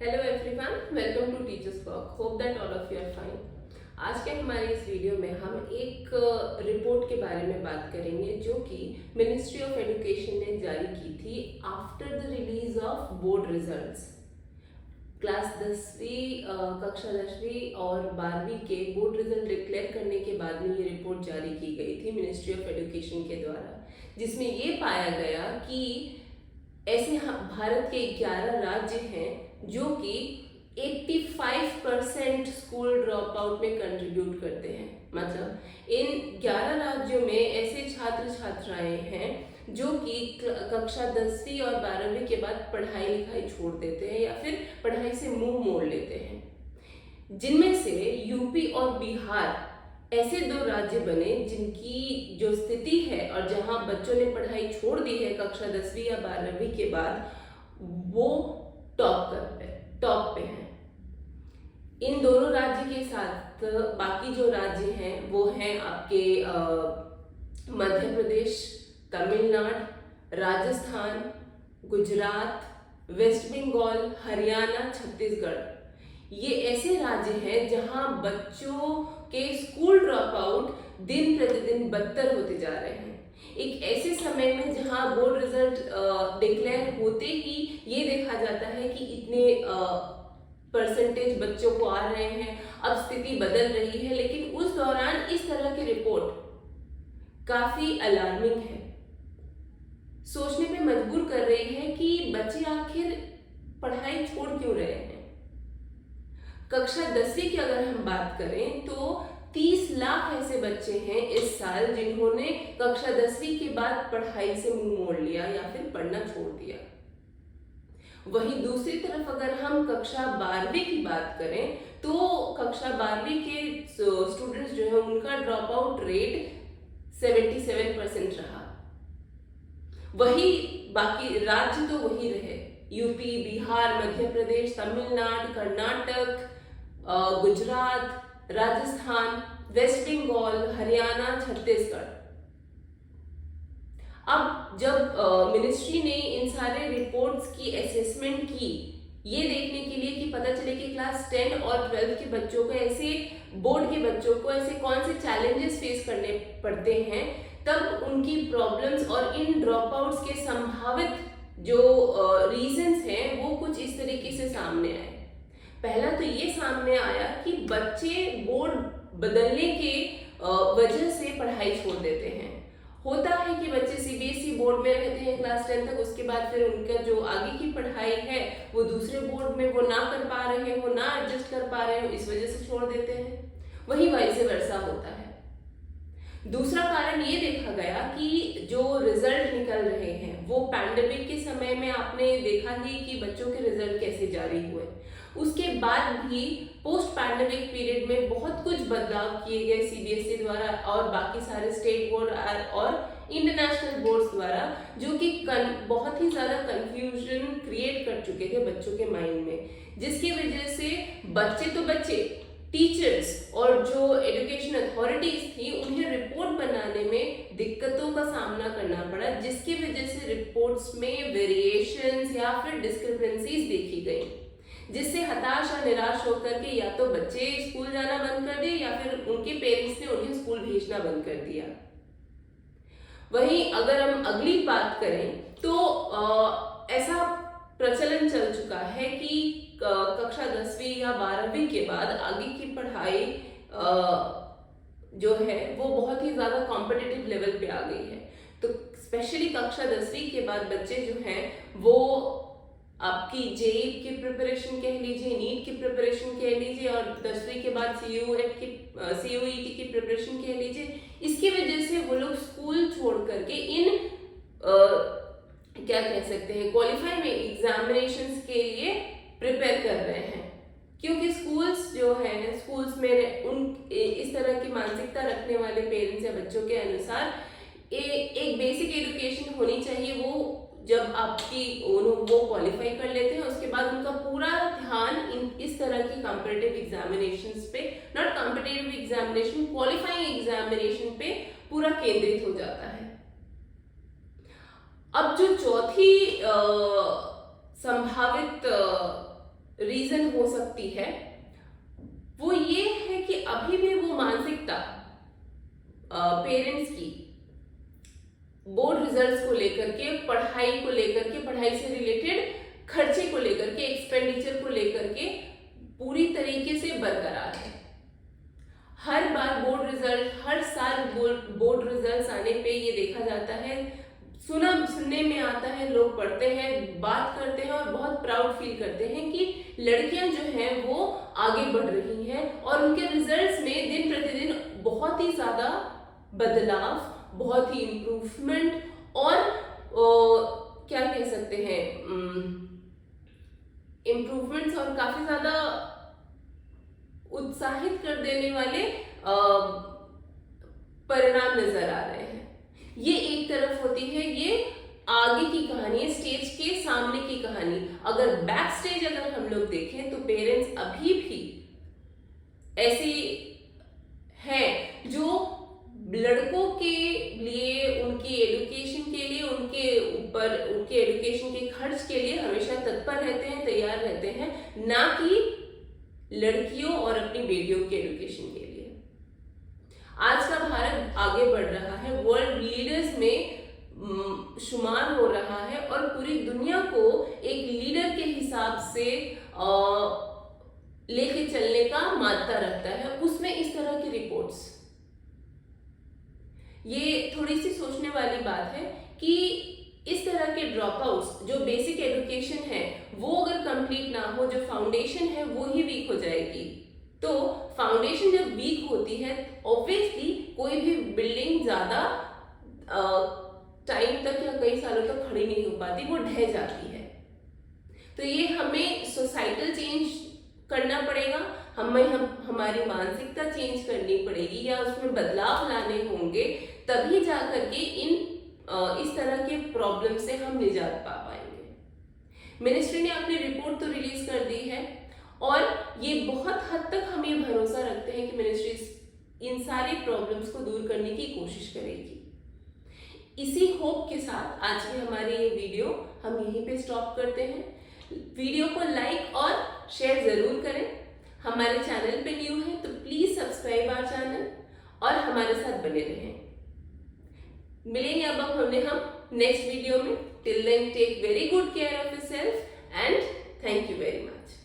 Hello everyone, welcome to teachers talk. Hope that all of you are fine. आज के हमारे इस video में हम एक रिपोर्ट के बारे में बात करेंगे जो कि मिनिस्ट्री ऑफ एजुकेशन ने जारी की थी after the release of board results. Class 10वीं कक्षा 10वीं और 12वीं के बोर्ड रिजल्ट डिक्लेयर करने के बाद में ये रिपोर्ट जारी की गई थी मिनिस्ट्री ऑफ एजुकेशन के द्वारा, जिसमें ये पाया गया कि ऐसे भारत के 11 राज्य हैं जो कि 85% स्कूल ड्रॉप आउट में कंट्रीब्यूट करते हैं। मतलब इन 11 राज्यों में ऐसे छात्र छात्राएं हैं जो कि कक्षा 10वीं और 12वीं के बाद पढ़ाई लिखाई छोड़ देते हैं या फिर पढ़ाई से मुंह मोड़ लेते हैं, जिनमें से यूपी और बिहार ऐसे दो राज्य बने जिनकी जो स्थिति है और जहां बच्चों ने पढ़ाई छोड़ दी है कक्षा 10वीं या 12वीं के बाद, वो टॉप पे हैं। इन दोनों राज्य के साथ बाकी जो राज्य हैं वो हैं आपके मध्य प्रदेश, तमिलनाडु, राजस्थान, गुजरात, वेस्ट बंगाल, हरियाणा, छत्तीसगढ़। ये ऐसे राज्य हैं जहां बच्चों के स्कूल ड्रॉप आउट दिन प्रतिदिन बदतर होते जा रहे हैं। एक ऐसे समय में जहां बोर्ड रिजल्ट डिक्लेयर होते ही ये देखा जाता है कि इतने परसेंटेज बच्चों को आ रहे हैं, अब स्थिति बदल रही है, लेकिन उस दौरान इस तरह की रिपोर्ट काफी अलार्मिंग है, सोचने पे मजबूर कर रही है कि बच्चे आखिर पढ़ाई छोड़ क्यों रहे हैं। कक्षा 10वीं की अगर हम बात करें तो 30 लाख ऐसे बच्चे हैं इस साल जिन्होंने कक्षा 10वीं के बाद पढ़ाई से मुंह मोड़ लिया या फिर पढ़ना छोड़ दिया। वहीं दूसरी तरफ अगर हम कक्षा 12वीं की बात करें तो कक्षा 12वीं के स्टूडेंट्स जो है उनका ड्रॉप आउट रेट 77% रहा। वही बाकी राज्य तो वही रहे, यूपी, बिहार, मध्य प्रदेश, तमिलनाडु, कर्नाटक, गुजरात, राजस्थान, वेस्ट बंगाल, हरियाणा, छत्तीसगढ़। अब जब मिनिस्ट्री ने इन सारे रिपोर्ट्स की असेसमेंट की, ये देखने के लिए कि पता चले कि क्लास 10 और 12 के बच्चों को ऐसे बोर्ड के बच्चों को ऐसे कौन से चैलेंजेस फेस करने पड़ते हैं, तब उनकी प्रॉब्लम्स और इन ड्रॉप आउट्स के संभावित जो रीजंस हैं वो कुछ इस तरीके से सामने आए। पहला तो ये सामने आया कि बच्चे बोर्ड बदलने के वजह से पढ़ाई छोड़ देते हैं। होता है कि बच्चे सीबीएसई बोर्ड में रहते हैं क्लास 10 तक, उसके बाद फिर उनका जो आगे की पढ़ाई है वो दूसरे बोर्ड में वो ना कर पा रहे हो, ना एडजस्ट कर पा रहे हो, इस वजह से छोड़ देते हैं। वही वाइस वर्सा होता है। दूसरा कारण ये देखा गया कि जो रिजल्ट निकल रहे हैं वो पैंडेमिक के समय में आपने देखा ही कि बच्चों के रिजल्ट कैसे जारी हुए। उसके बाद भी पोस्ट पैंडेमिक पीरियड में बहुत कुछ बदलाव किए गए सीबीएसई द्वारा और बाकी सारे स्टेट बोर्ड और इंटरनेशनल बोर्ड्स द्वारा, जो कि बहुत ही ज्यादा कंफ्यूजन क्रिएट कर चुके थे बच्चों के माइंड में, जिसकी वजह से बच्चे टीचर्स और जो एजुकेशन अथॉरिटीज थी उन्हें रिपोर्ट बनाने में दिक्कतों का सामना करना पड़ा, जिसकी वजह से रिपोर्ट्स में वेरिएशंस या फिर डिस्क्रिपेंसीज देखी गई, जिससे हताश और निराश होकर के या तो बच्चे स्कूल जाना बंद कर दिए या फिर उनके पेरेंट्स ने उन्हें स्कूल भेजना बंद कर दिया। वहीं अगर हम अगली बात करें तो ऐसा प्रचलन चल चुका है कि कक्षा 10वीं या 12वीं के बाद आगे की पढ़ाई जो है वो बहुत ही ज्यादा कॉम्पिटिटिव लेवल पे आ गई है। तो स्पेशली कक्षा 10वीं के बाद बच्चे जो हैं वो आपकी जेई की प्रिपरेशन कह लीजिए, नीट की प्रिपरेशन कह लीजिए, और 10वीं के बाद सीयूईटी की प्रिपरेशन कह लीजिए, इसकी वजह से वो लोग स्कूल छोड़ करके इन क्या कह सकते हैं क्वालिफाइंग एग्जामिनेशंस के लिए प्रिपेयर कर रहे हैं। क्योंकि स्कूल्स जो है स्कूल्स में उन इस तरह की मानसिकता रखने वाले पेरेंट्स या बच्चों के अनुसार एक बेसिक एजुकेशन होनी चाहिए। वो जब आपकी वो क्वालिफाई कर लेते हैं उसके बाद उनका पूरा ध्यान इस तरह की कॉम्पिटिटिव एग्जामिनेशंस पे, not competitive examination, qualifying examination पे पूरा केंद्रित हो जाता है। अब जो चौथी संभावित रीजन हो सकती है वो ये है कि अभी भी वो मानसिकता पेरेंट्स की बोर्ड रिजल्ट्स को लेकर के, पढ़ाई को लेकर के, पढ़ाई से रिलेटेड खर्चे को लेकर के, एक्सपेंडिचर को लेकर के पूरी तरीके से बरकरार है। हर बार बोर्ड रिजल्ट, हर साल बोर्ड रिजल्ट्स आने पे ये देखा जाता है, सुनने में आता है, लोग पढ़ते हैं, बात करते हैं और बहुत प्राउड फील करते हैं कि लड़कियां जो हैं वो आगे बढ़ रही हैं और उनके रिजल्ट्स में दिन प्रतिदिन बहुत ही ज्यादा बदलाव, बहुत ही इम्प्रूवमेंट और क्या कह सकते हैं, इम्प्रूवमेंट्स और काफी ज्यादा उत्साहित कर देने वाले परिणाम नजर आ रहे हैं। ये एक तरफ होती है, ये आगे की कहानी है, स्टेज के सामने की कहानी। अगर बैक स्टेज अगर हम लोग देखें तो पेरेंट्स अभी भी ऐसी हैं जो लड़कों के लिए, उनकी एजुकेशन के लिए, उनके ऊपर, उनके एजुकेशन के खर्च के लिए हमेशा तत्पर रहते हैं, तैयार रहते हैं, ना कि लड़कियों और अपनी बेटियों के एजुकेशन के लिए। आज का भारत आगे बढ़ रहा है, वर्ल्ड लीडर्स में शुमार हो रहा है और पूरी दुनिया को एक लीडर के हिसाब से लेके चलने का मानता रखता है। उसमें इस तरह की रिपोर्ट्स, ये थोड़ी सी सोचने वाली बात है कि इस तरह के ड्रॉप आउट्स, जो बेसिक एजुकेशन है वो अगर कंप्लीट ना हो, जो फाउंडेशन है वो ही वीक हो जाएगी। तो फाउंडेशन जब वीक होती है, ऑब्वियसली कोई भी बिल्डिंग ज्यादा टाइम तक या कई सालों तक खड़ी नहीं हो पाती, वो ढह जाती है। तो ये हमें सोसाइटल चेंज करना पड़ेगा, हमारी मानसिकता चेंज करनी पड़ेगी या उसमें बदलाव लाने होंगे, तभी जाकर के इस तरह के प्रॉब्लम से हम निजात पा पाएंगे। मिनिस्ट्री ने अपनी रिपोर्ट तो रिलीज कर दी है और ये बहुत हद तक हम ये भरोसा रखते हैं कि मिनिस्ट्री इन सारी प्रॉब्लम्स को दूर करने की कोशिश करेगी। इसी होप के साथ आज की हमारी ये वीडियो हम यहीं पे स्टॉप करते हैं। वीडियो को लाइक और शेयर जरूर करें। हमारे चैनल पे न्यू है तो प्लीज सब्सक्राइब आवर चैनल और हमारे साथ बने रहें। मिलेंगे अब हम नेक्स्ट वीडियो में। Till then take very good care of yourself and thank you very much.